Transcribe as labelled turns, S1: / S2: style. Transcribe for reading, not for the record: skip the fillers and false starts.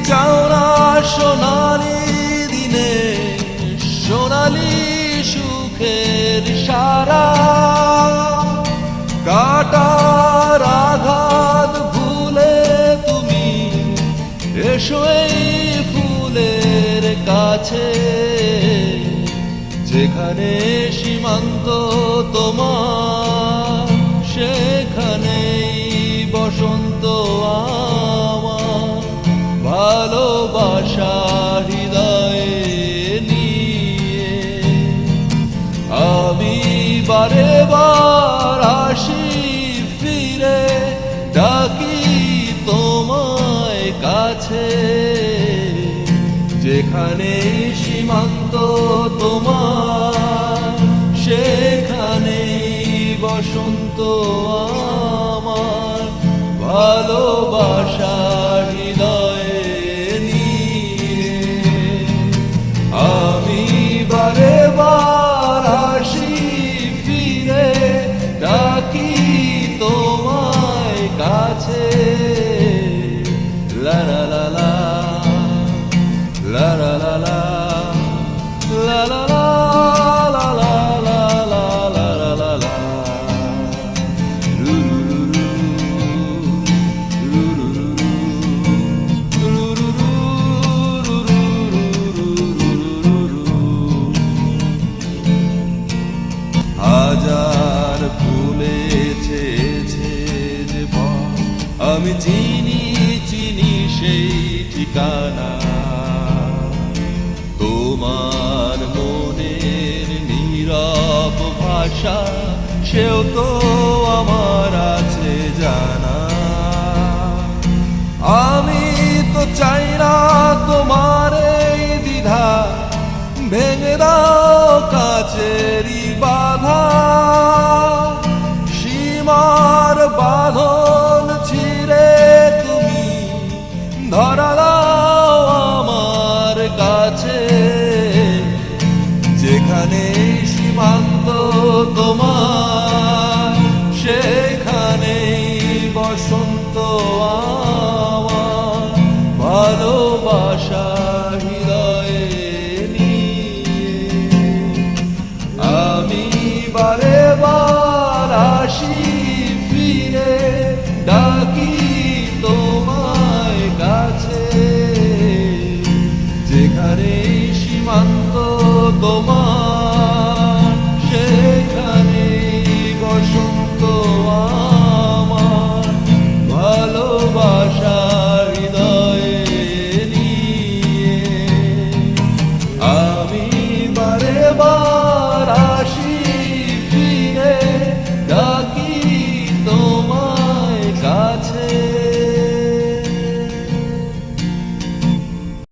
S1: চাও না সোনালি দিনে সোনালি সুখের সারা, কাটার আঘাত ভুলে তুমি এসো এই ফুলের কাছে, যেখানে সীমান্ত তোমার সেখানেই বসন্ত আমার, ভালোবাসা হৃদয়ে নিয়ে আমি বারে বার আসি ফিরে, ডাকি তোমায় কাছে, যেখানে সীমান্ত তোমার সেখানেই বসন্ত আমার, ভালোবাসা হৃদয়ে নিয়ে আমি বারে বার আসি ফিরে, ডাকি তোমায় কাছে। লা লা লা লা লা লা লা লা লা লা লা লা লা লা লা লা লা। হাজার ফুলেছে যে আমি চিনি চিনি সেই ঠিকানা, তোমার মনের নীরব ভাষা সেও তো আমার আছে জানা। আমি তো চাই না তোমার এই দ্বিধা ভেঙে দাও কাচেরি বাধা, সীমার বাঁধন ছিঁড়ে তুমি ধরা দাও আমার কাছে, যেখানে সীমান্ত তোমার সেখানেই বসন্ত আমার, ভালোবাসা হৃদয়ে নিয়ে আমি বারে বার আসি ফিরে, ডাকি তোমায় কাছে, যেখানে সীমান্ত তোমার সেখানেই বসন্ত আমার, ভালোবাসা